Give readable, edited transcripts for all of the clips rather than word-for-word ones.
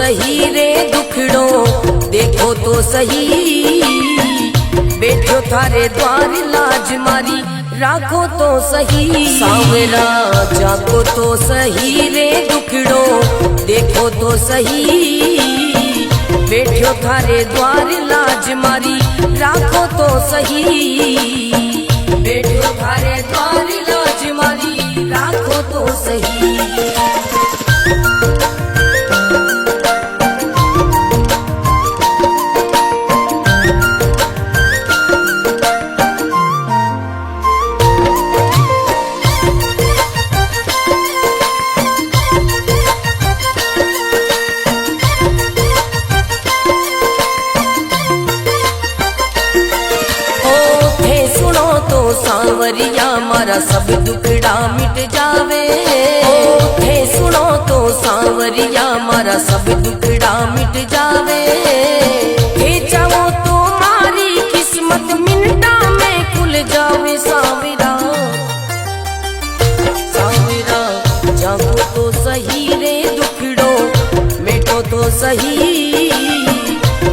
सही रे दुखड़ो, देखो तो सही। बैठो थारे द्वार लाज मारी, राखो तो सही। सांवरा जागो तो सही रे दुखड़ो, देखो तो सही। बैठो थारे द्वार लाज मारी, राखो तो सही। बैठो थारे द्वार लाज मारी, राखो तो सही। सांवरिया मारा सब दुखड़ा मिट जावे। थे सुनो तो सांवरिया मारा सब दुखड़ा मिट जावे। थे चाहो तो मारी किस्मत मिनटा में खुल जावे। सांवरा सांवरा जागो तो सही रे दुखड़ो, मिटो तो सही।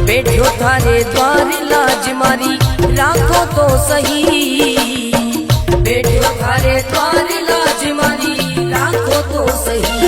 बैठो थारे द्वार लाज मारी, राखो तो सही। बैठो थारे द्वार लाज मारी, राखो तो सही।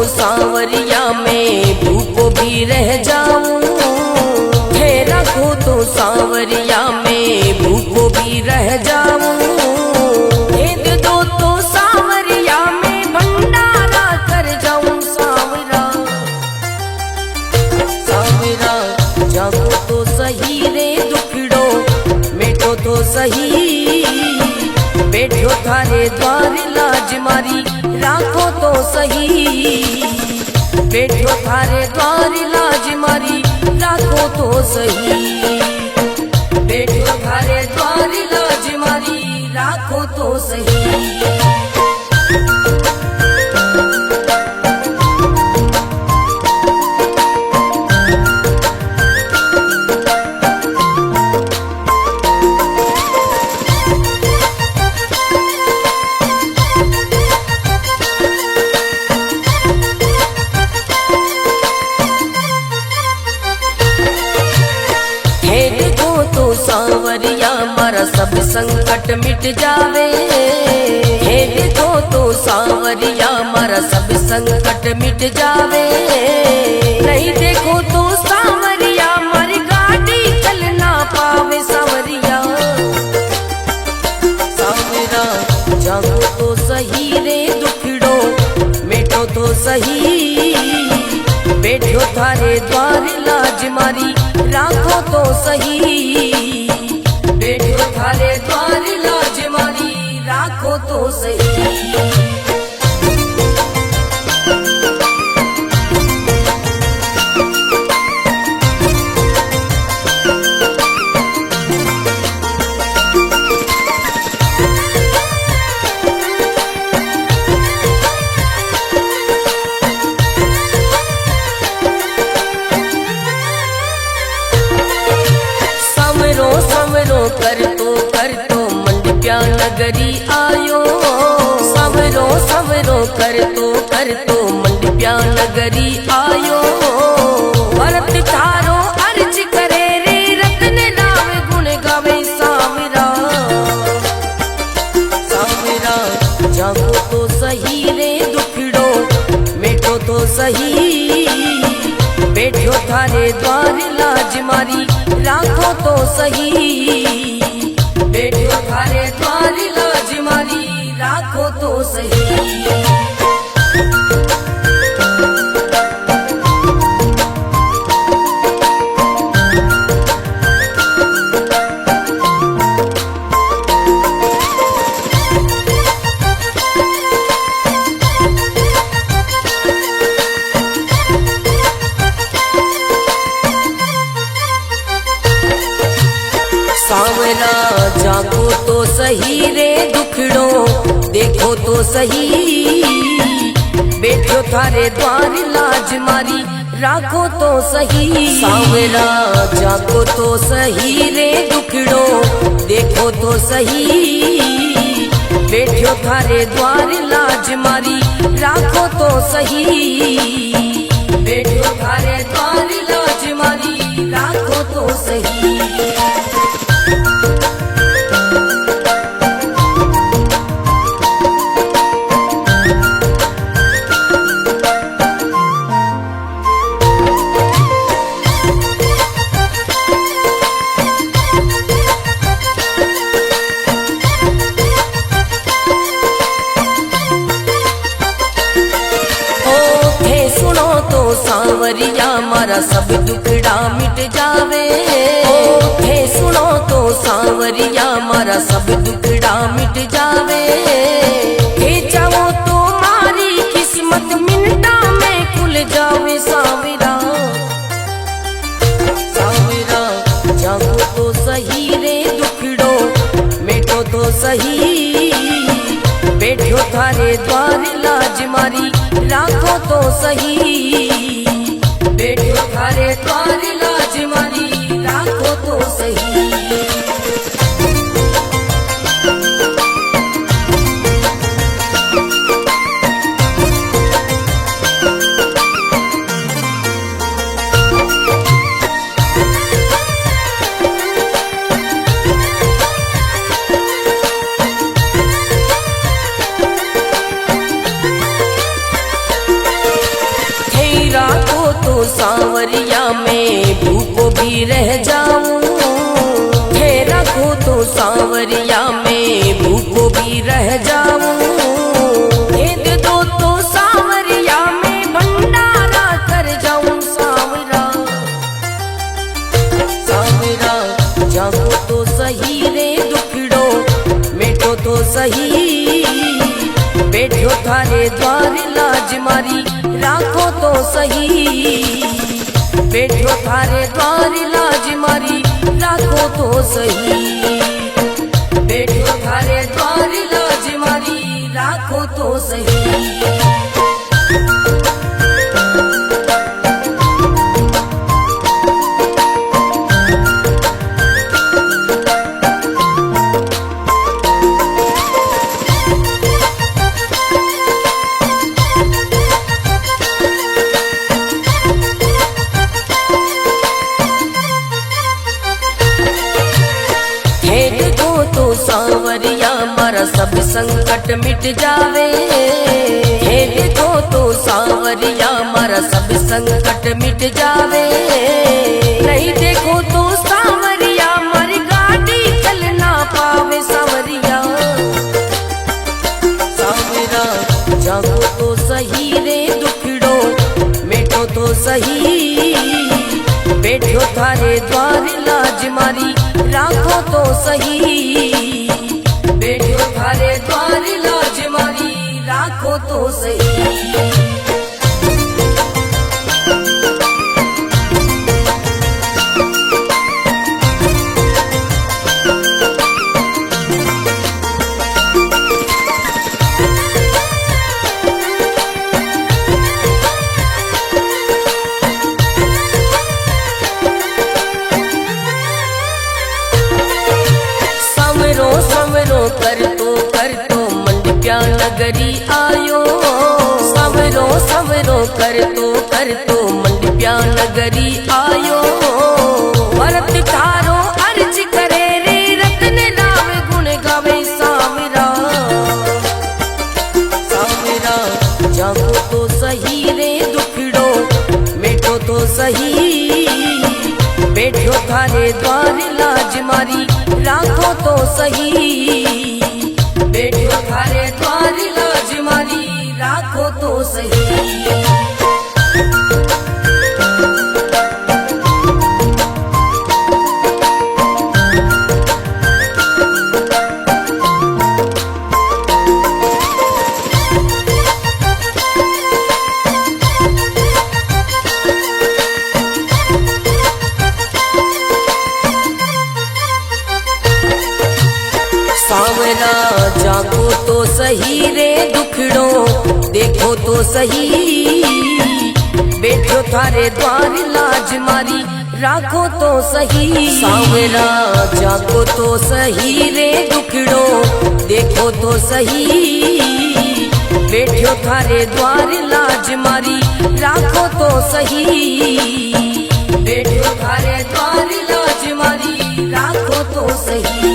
सांवरिया में भूखो भी रह जाऊं। थे रखो तो सांवरिया में भूखो भी रह जाऊं। भेद दो तो सांवरिया में भंडारा कर जाऊं। सांवरा सांवरा जागो तो सही रे दुखड़ो, मिटो तो सही। बैठो थारे द्वार लाज मारी, राखो तो सही। बैठो थारे द्वार लाज मारी, राखो तो सही। बैठो थारे द्वार लाज मारी, राखो तो सही। सांवरिया मारा सब संकट मिट जावे। हे देखो तो सांवरिया मारा सब संकट मिट जावे। नहीं देखो तो सांवरिया मारी गाड़ी चल ना पावे। सांवरिया सांवरा जागो तो सही रे दुखड़ो, मिटो तो सही। बैठो थारे द्वार लाज मारी, राखो तो सही। बैठो थारे द्वार लाज मारी, राखो तो सही। कर तो मंडप्या नगरी आयो। सवरो सवरो कर तो मंडप्या नगरी आयो। भरत थारो अर्ज करे रे, रतन नाम गुण गावे। सांवरा सांवरा जागो तो सही रे दुखड़ो, मिटो तो सही। बैठो थारे द्वार लाज मारी, राखो तो सही। बैठो थारे द्वार लाज मारी, राखो तो सही। सही रे दुखड़ो, देखो तो सही बैठो थारे द्वार लाज मारी, राखो तो सही सांवरा जागो तो सही रे दुखड़ो, देखो तो सही बैठो थारे द्वार लाज मारी, राखो तो सही बैठो थारे द्वार लाज मारी, राखो तो सही। सांवरिया मारा सब दुखड़ा मिट जावे, थे सुनो तो सांवरिया मारा सब दुखड़ा मिट जावे, हे चाहो तो मारी किस्मत मिनटा में खुल जावे सांवरा, सांवरा जागो तो सही रे दुखड़ो, मिटो तो सही बैठो थारे द्वार लाज मारी, राखो तो सही बैठो थारे द्वार लाज मारी, राखो तो सही। सांवरिया में भूखो भी रह जाऊं, हे रखो तो सांवरिया में भूखो भी रह जाऊं, हे दे दो तो सांवरिया में भंडारा कर जाऊं सांवरा, सांवरा जागो तो सही रे दुखड़ो, मिटो तो सही बैठो थारे द्वार लाज मारी, राखो तो सही बैठो थारे द्वार लाज मारी, राखो तो सही बैठो थारे द्वार लाज मारी, राखो तो सही। सांवरिया मारा सब संकट मिट जावे, हे देखो तो सांवरिया मारा सब संकट मिट जावे, नहीं देखो तो सांवरिया मारी गाड़ी चल ना पावे सांवरिया, सांवरा जागो तो सही रे दुखड़ो, मिटो तो सही बैठो थारे द्वार लाज मारी, राखो तो सही बैठो थारे द्वार लाज मारी, राखो तो सही। कर तो मंडप्या नगरी आयो, सवरो सवरो कर तो मंडप्या नगरी आयो, भरत थारो अर्ज करे रे रतन राम गुण गावे सांवरा, सांवरा जागो तो सही रे दुखड़ो, मिटो तो सही बैठो थारे द्वार लाज मारी, राखो तो सही बैठो थारे द्वार लाज मारी, राखो तो सही। दुखड़ो देखो तो सही, बैठो थारे द्वार लाज मारी राखो तो सही। सांवरा जागो तो सही रे दुखड़ो देखो तो सही, बैठो थारे द्वार लाज मारी राखो तो सही, बैठो थारे द्वार लाज मारी राखो तो सही।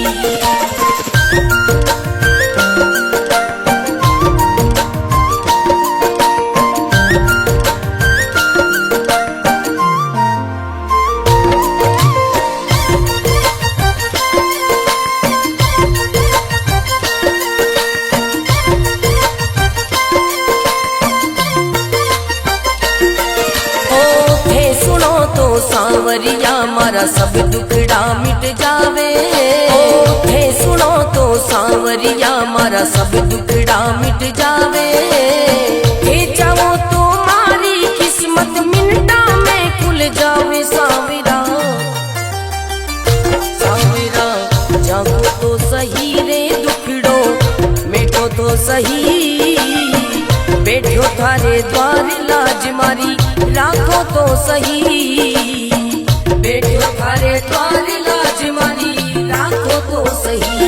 सांवरिया मारा सब दुखड़ा मिट जावे, थे सुनो तो सांवरिया मारा सब दुखड़ा मिट जावे। हे चाहो तो मारी किस्मत मिनटा में खुल जावे। सांवरा सांवरा जागो तो सही रे दुखड़ो मिटो तो सही, बैठो थारे द्वार लाज मारी राखो तो सही, बैठो थारे द्वार लाज मारी राखो तो सही।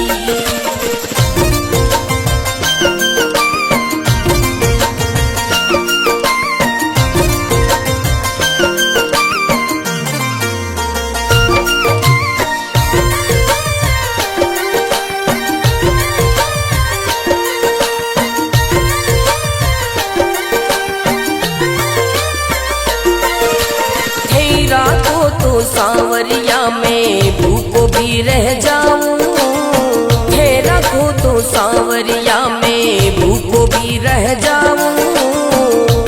सांवरिया में भूखो भी रह जाऊं, हे रखो तो सांवरिया में भूखो भी रह जाऊं।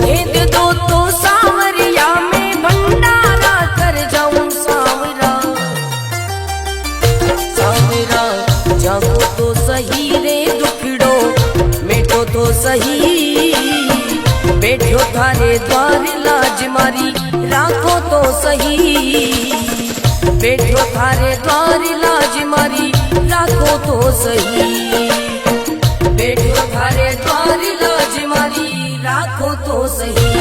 हे दे दो तो सांवरिया में भंडारा कर जाऊं। सांवरा सांवरा जागो तो सही रे दुखड़ो मिटो तो सही, बैठो थारे द्वार लाज मारी राखो तो सही, बैठो थारे द्वार लाज मारी राखो तो सही, बैठो थारे द्वार लाज मारी राखो तो सही।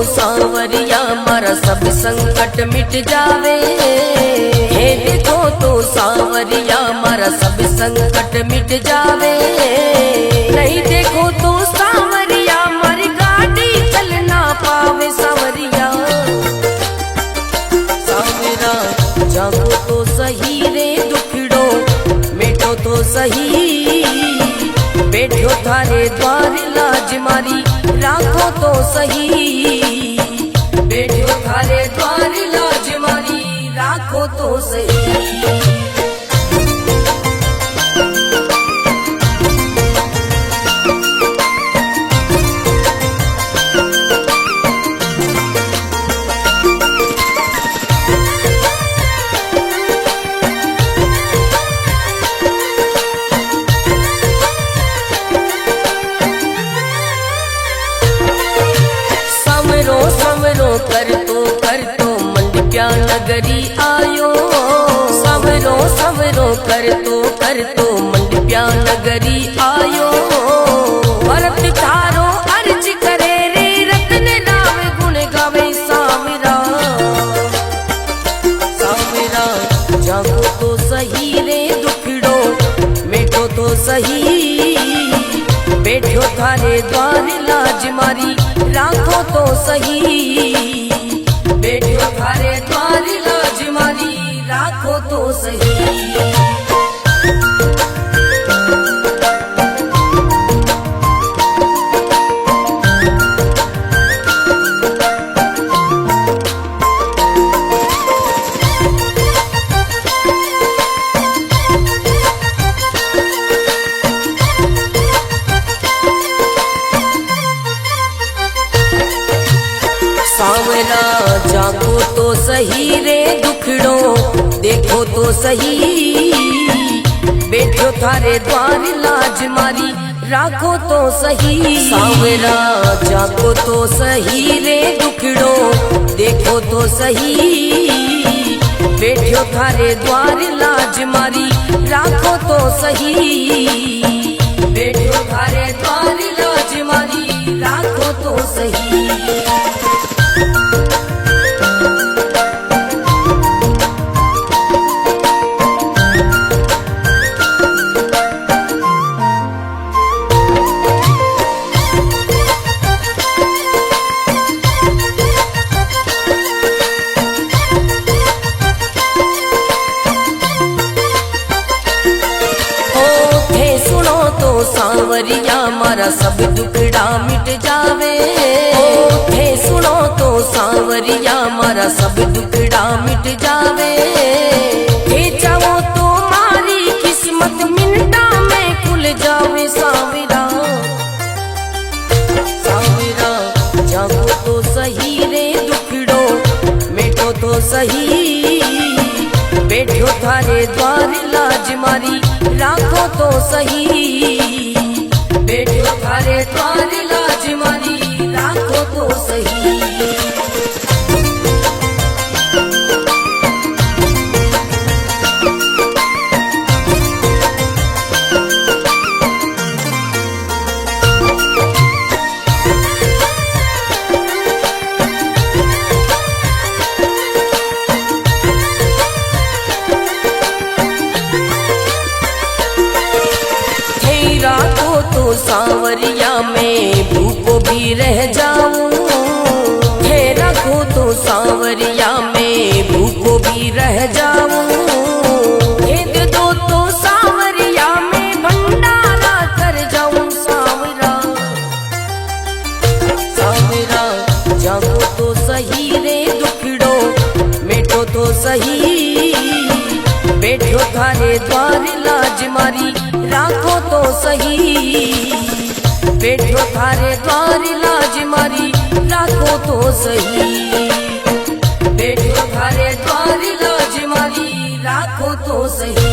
सांवरिया मारा सब संकट मिट जावे, हे देखो तो सांवरिया मारा सब संकट मिट जावे। नहीं देखो तो सांवरिया मारी गाड़ी चल ना पावे। सांवरिया सांवरा जागो तो सही रे दुखड़ो मिटो तो सही, बैठो थारे द्वार लाज मारी राखो तो सही, बैठो थारे द्वार लाज मारी राखो तो सही। कर तो मंडप्या नगरी आयो, सवरो सवरो कर तो मंडप्या नगरी आयो। भरत थारो अर्ज करे रे रतन राव गुण गावे। सांवरा सांवरा जागो तो सही रे दुखड़ो मिटो तो सही, बैठो थारे द्वार लाज मारी राखो तो सही, बैठो थारे द्वार लाज मारी राखो तो सही। सांवरा जागो सही रे दुखड़ो, देखो तो सही बैठो थारे द्वार लाज मारी, राखो तो सही सांवरा जाको तो सही रे दुखड़ो, देखो तो सही बैठो थारे द्वार लाज मारी, राखो तो सही बैठो थारे द्वार लाज मारी, राखो तो सही। सांवरिया मारा सब दुखड़ा मिट जावे, थे सुनो तो सांवरिया मारा सब दुखड़ा मिट जावे, थे चाहो तो मारी किस्मत मिनटा में खुल जावे सांवरा, सांवरा जागो तो सही रे दुखड़ो, मिटो तो सही बैठो थारे द्वार लाज मारी, राखो तो सही बैठो थारे द्वार लाज मारी, राखो तो सही। सांवरिया में भूखो भी रह जाऊं, थे रखो तो सांवरिया में भूखो भी रह जाऊं, भेद दो तो सांवरिया में भंडारा कर जाऊं सांवरा, सांवरा जागो तो सही रे दुखड़ो, मिटो तो सही बैठो थारे द्वार लाज मारी, राखो तो सही बैठो थारे द्वार लाज मारी, राखो तो सही बैठो थारे द्वार लाज मारी, राखो तो सही।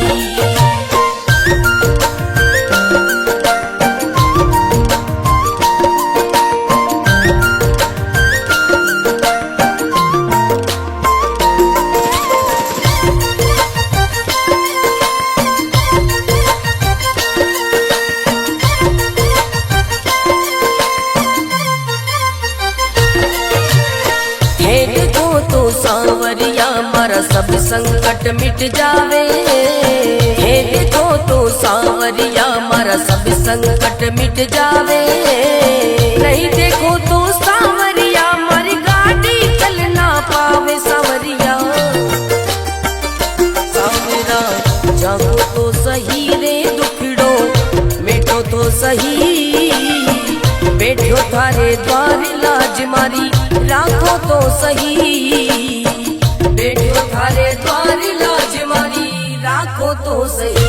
सांवरिया मारा सब संकट मिट जावे, हे देखो तो सांवरिया मारा सब संकट मिट जावे, नहीं देखो तो सांवरिया मारी गाड़ी चल ना पावे सांवरिया, सांवरा जागो तो सही रे दुखड़ो, मिटो तो सही बैठो थारे द्वार लाज मारी, राखो तो सही बैठो थारे द्वार लाज मारी, राखो तो सही।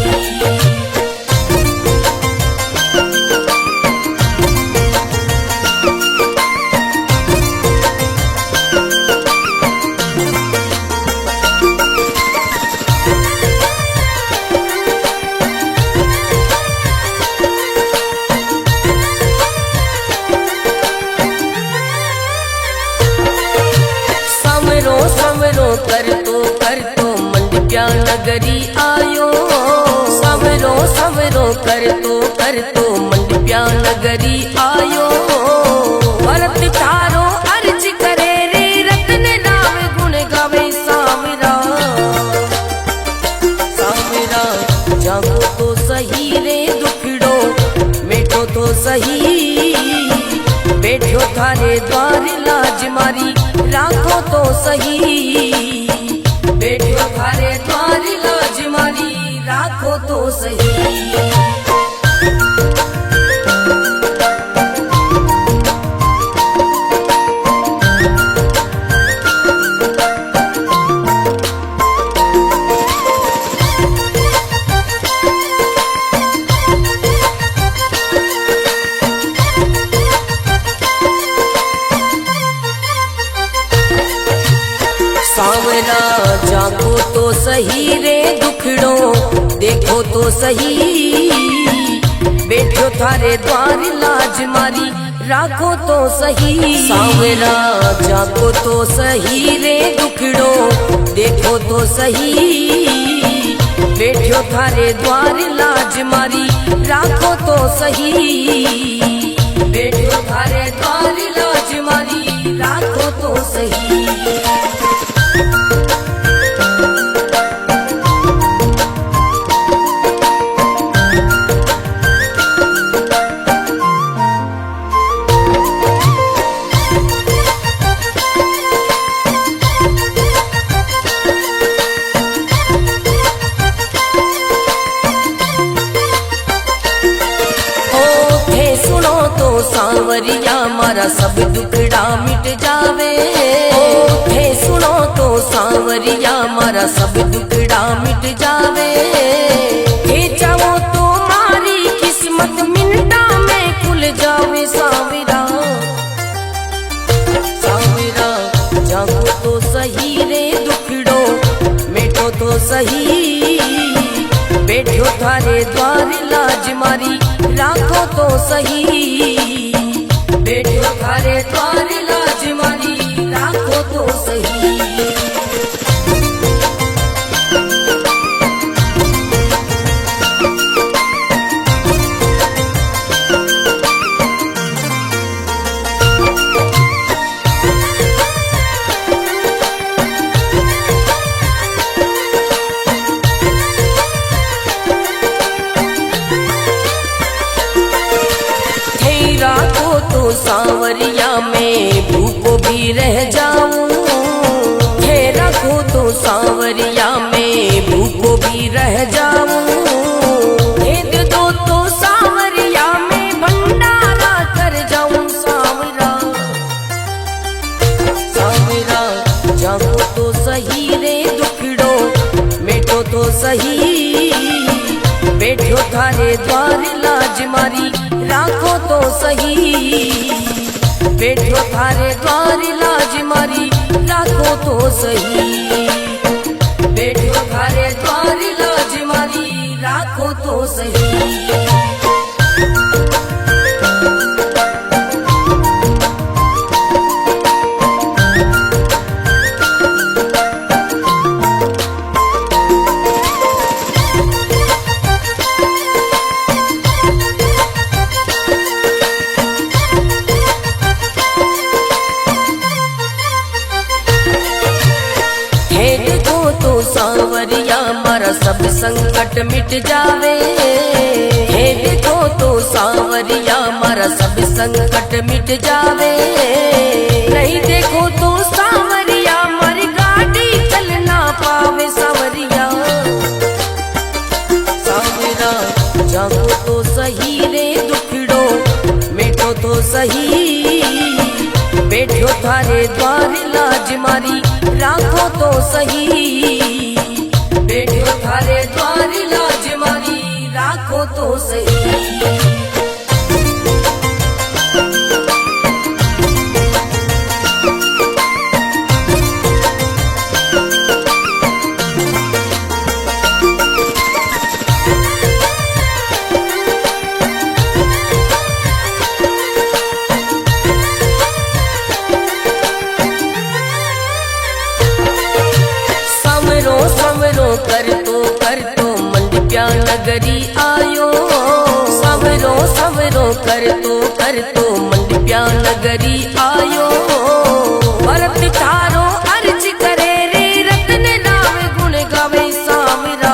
कर तो मंडप्या नगरी आयो, सवरो सवरो कर तो मंडप्या नगरी आयो, भरत तारो अर्ज करे रे रतन नाम गुण गावे सांवरा, सांवरा जागो तो सही रे दुखड़ो, मिटो तो सही बैठो थारे द्वार लाज मारी, राखो तो सही बैठो थारे द्वार लाज मारी, राखो तो सही। सांवरा जागो तो सही रे दुखड़ो देखो तो सही, बैठो थारे द्वार लाज मारी राखो तो सही। सांवरा जागो तो सही रे दुखड़ो देखो तो सही, बैठो थारे द्वार लाज मारी राखो तो सही, बैठो थारे द्वार लाज मारी राखो तो सही। सांवरिया मारा सब दुखड़ा मिट जावे, हे सुनो तो सांवरिया मारा सब दुखड़ा मिट जावे, हे चाहो तो मारी किस्मत मिनटा में खुल जावे। सांवरा सांवरा जागो तो सही रे दुखड़ो मिटो तो सही, बैठो थारे द्वार लाज मारी राखो तो सही, बैठो थारे द्वार लाज मारी राखो तो सही। राखो तो सांवरिया में भूखो भी रह जाऊं, हे रखो तो सांवरिया में भूखो भी रह जाऊं, हे दे दो तो सांवरिया में भंडारा कर जाऊं। सांवरा सांवरा जागो तो सही रे दुखड़ो मिटो तो सही, बैठो थारे द्वार लाज मारी राखो तो सही, बैठो थारे द्वार लाज मारी राखो तो सही, बैठो थारे द्वार लाज मारी राखो तो सही। सांवरिया मारा सब संकट मिट जावे, हे देखो तो सांवरिया मारा सब संकट मिट जावे, नहीं देखो तो सांवरिया मारी गाड़ी चल ना पावे। सांवरिया सांवरा जागो तो सही रे दुखड़ो मिटो तो सही, बैठो थारे द्वार लाज मारी राखो तो सही, बैठो थारे द्वार लाज मारी राखो तो सही। कर तो मंडप्या नगरी आयो, सवरो सवरो कर तो मंडप्या नगरी आयो, भरत थारो अर्ज करे रे रतन नाम गुण गावे। सांवरा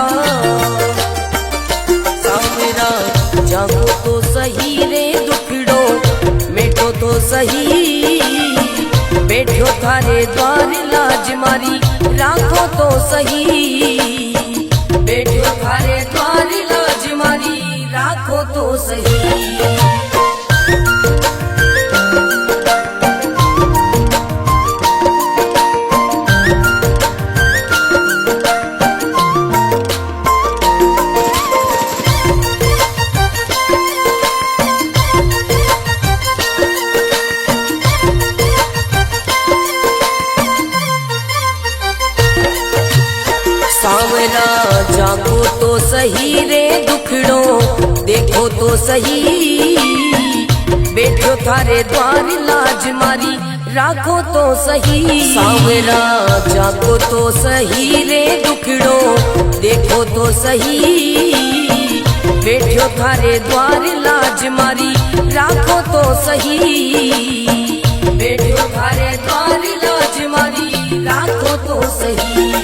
सांवरा जागो तो सही रे दुखड़ो मिटो तो सही, बैठो थारे द्वार लाज मारी राखो तो सही, बैठो थारे द्वार लाज मारी राखो तो सही। सांवरा जागो तो सही रे दुखड़ो देखो तो सही, बैठो थारे द्वार लाज मारी राखो तो सही। सांवरा जागो तो सही रे दुखड़ो देखो तो सही, बैठो थारे द्वार लाज मारी राखो तो सही, बैठो थारे द्वार लाज मारी राखो तो सही।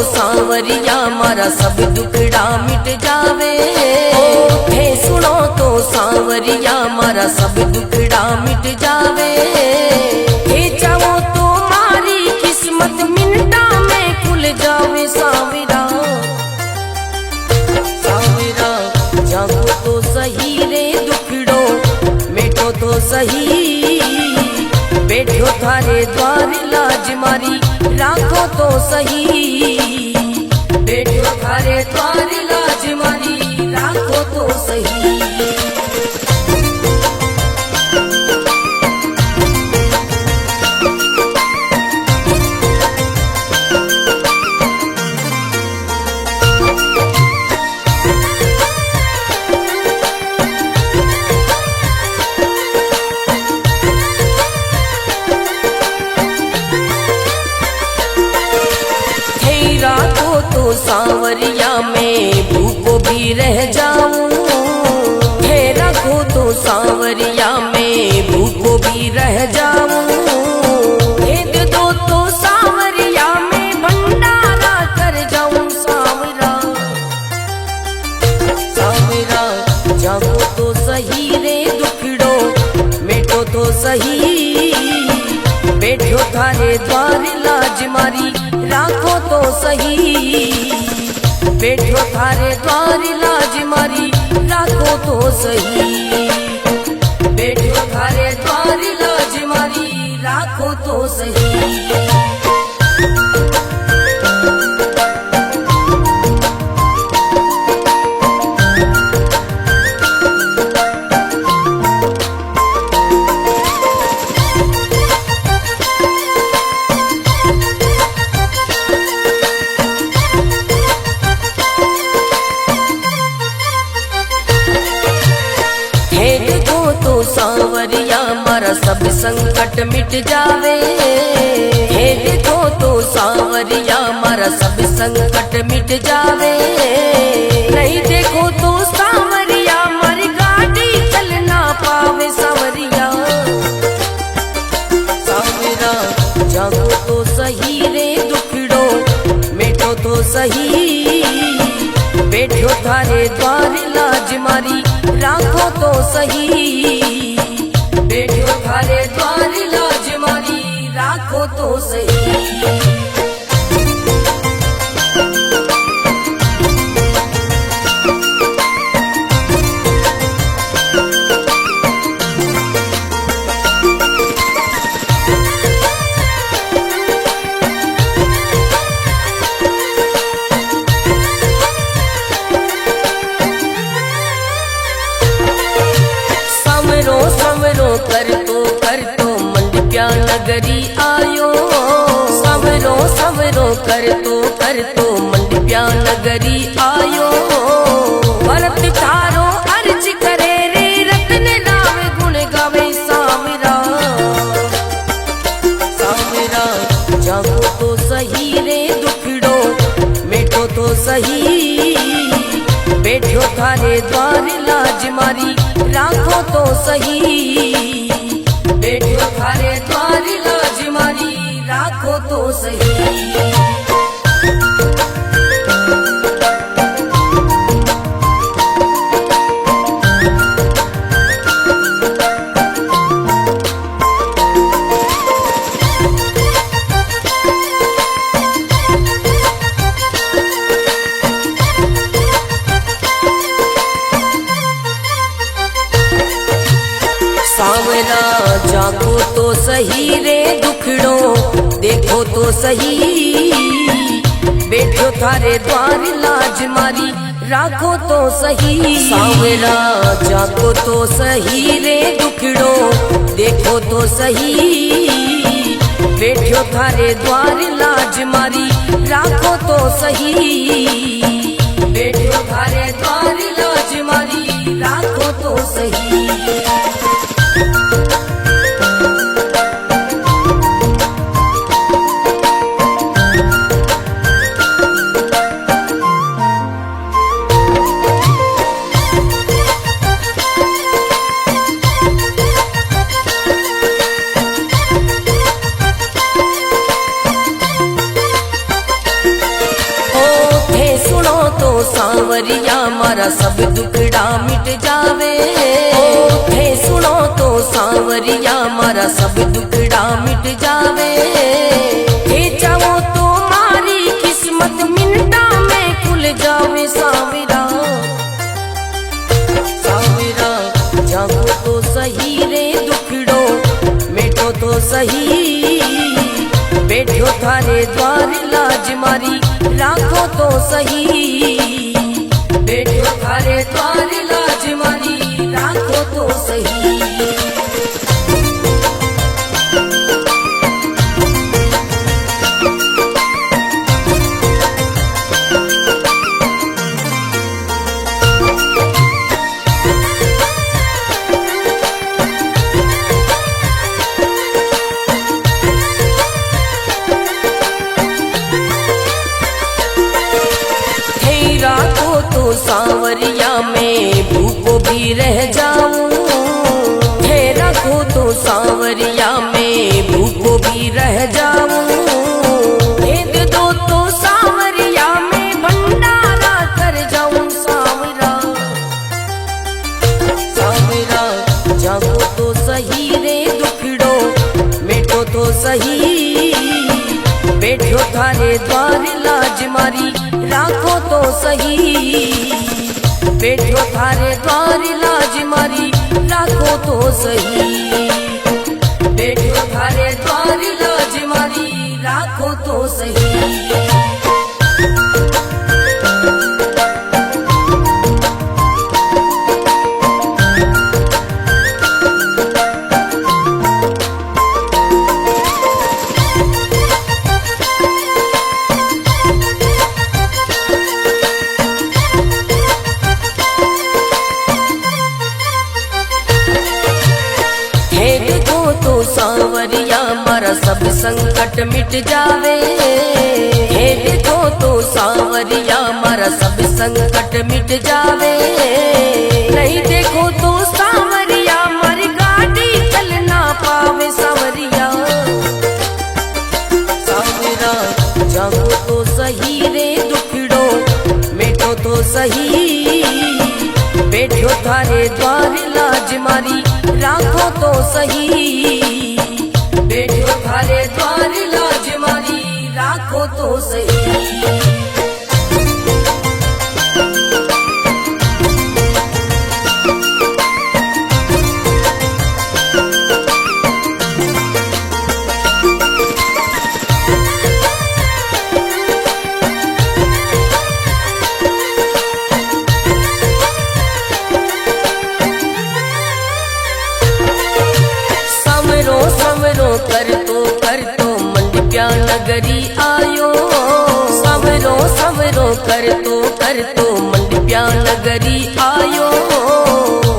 सांवरिया मारा सब दुखड़ा मिट जावे, हे सुनो तो सांवरिया मारा सब दुखड़ा मिट जावे, हे चाहो तो मारी किस्मत मिनटा में खुल जावे। सांवरा सांवरा जागो तो सही रे दुखड़ो मिटो तो सही, बैठो थारे द्वार लाज मारी राखो तो सही, बैठो थारे द्वार लाज मारी राखो तो सही। तो सांवरिया में भूखो भी रह जाऊं, हे रखो तो सांवरिया में भूखो भी रह जाऊं, हे दे दो तो सांवरिया में भंडारा कर जाऊं। सांवरा सांवरा जागो तो सही रे दुखड़ो मिटो तो सही, बैठो थारे द्वार लाज मारी राखो तो सही, बैठो थारे द्वार लाज मारी राखो तो सही, बैठो थारे द्वार लाज मारी राखो तो सही। सांवरिया मारा सब संकट मिट जावे, हे देखो तो सांवरिया मारा सब संकट मिट जावे, नहीं देखो तो सांवरिया मारी गाड़ी चल ना पावे। सांवरिया सांवरा जागो तो सही रे दुखड़ो मिटो तो सही, बैठो थारे द्वार लाज मारी राखो तो सही, बैठो थारे द्वार लाज मारी राखो तो सही। कर तो मंडप्या नगरी आयो, सवरो सवरो कर तो मंडप्या नगरी आयो, भरत थारो अर्ज करे रे रतन नाम गुण गावे। सांवरा सांवरा जागो तो सही रे दुखड़ो मिटो तो सही, बैठो थारे द्वार लाज मारी राखो तो सही, बैठो थारे द्वार लाज मारी राखो तो सही। देखो तो सही, बैठो थारे द्वार लाज मारी राखो तो सही। सांवरा जाको तो सही रे दुखड़ो देखो तो सही, बैठो थारे द्वार लाज मारी राखो तो सही, बैठो थारे द्वार लाज मारी राखो तो सही। सांवरिया मारा सब दुखड़ा मिट जावे, थे सुनो तो सांवरिया मारा सब दुखड़ा मिट जावे। थे चाहो तो मारी किस्मत मिनटा में खुल जावे। सांवरा सांवरा जागो तो सही रे दुखड़ो मिटो तो सही, बैठो थारे द्वार लाज मारी राखो तो सही, बैठो थारे द्वार लाज मारी राखो तो सही। सांवरिया में भूखो भी रह जाऊं, थे रखो तो सांवरिया में भूखो भी रह जाऊं। भेद दो तो सांवरिया में भंडारा कर जाऊं। सांवरा सांवरा जागो तो सही रे दुखड़ो मिटो तो सही, बैठो थारे द्वार लाज मारी राखो तो सही, बैठो थारे द्वार लाज मारी राखो तो सही, बैठो थारे द्वार लाज मारी राखो तो सही। सांवरिया मारा सब संकट मिट जावे, हे देखो तो सांवरिया मारा सब संकट मिट जावे। नहीं देखो तो सांवरिया मारी गाड़ी चल ना पावे। सांवरिया सांवरा जागो तो सही रे दुखड़ो मिटो तो सही, बैठो थारे द्वार लाज मारी राखो तो सही, बैठो थारे द्वार लाज मारी राखो तो सही। कर तो मंडप्या नगरी आयो, सवरो सवरो कर तो मंडप्या नगरी आयो।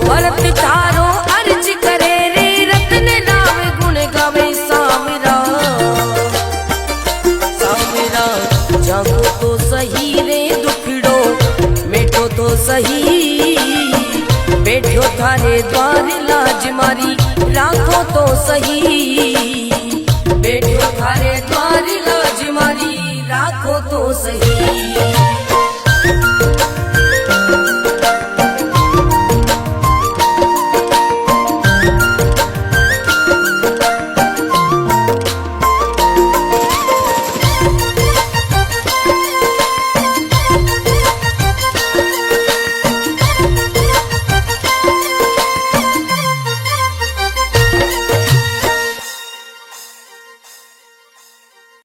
भरत थारो अर्ज करे रे रतन नाम गुण गावे। सांवरा सांवरा जागो तो सही रे दुखड़ो मिटो तो सही, बैठो थारे द्वार लाज मारी राखो तो सही, बैठो थारे द्वार लाज मारी राखो तो सही।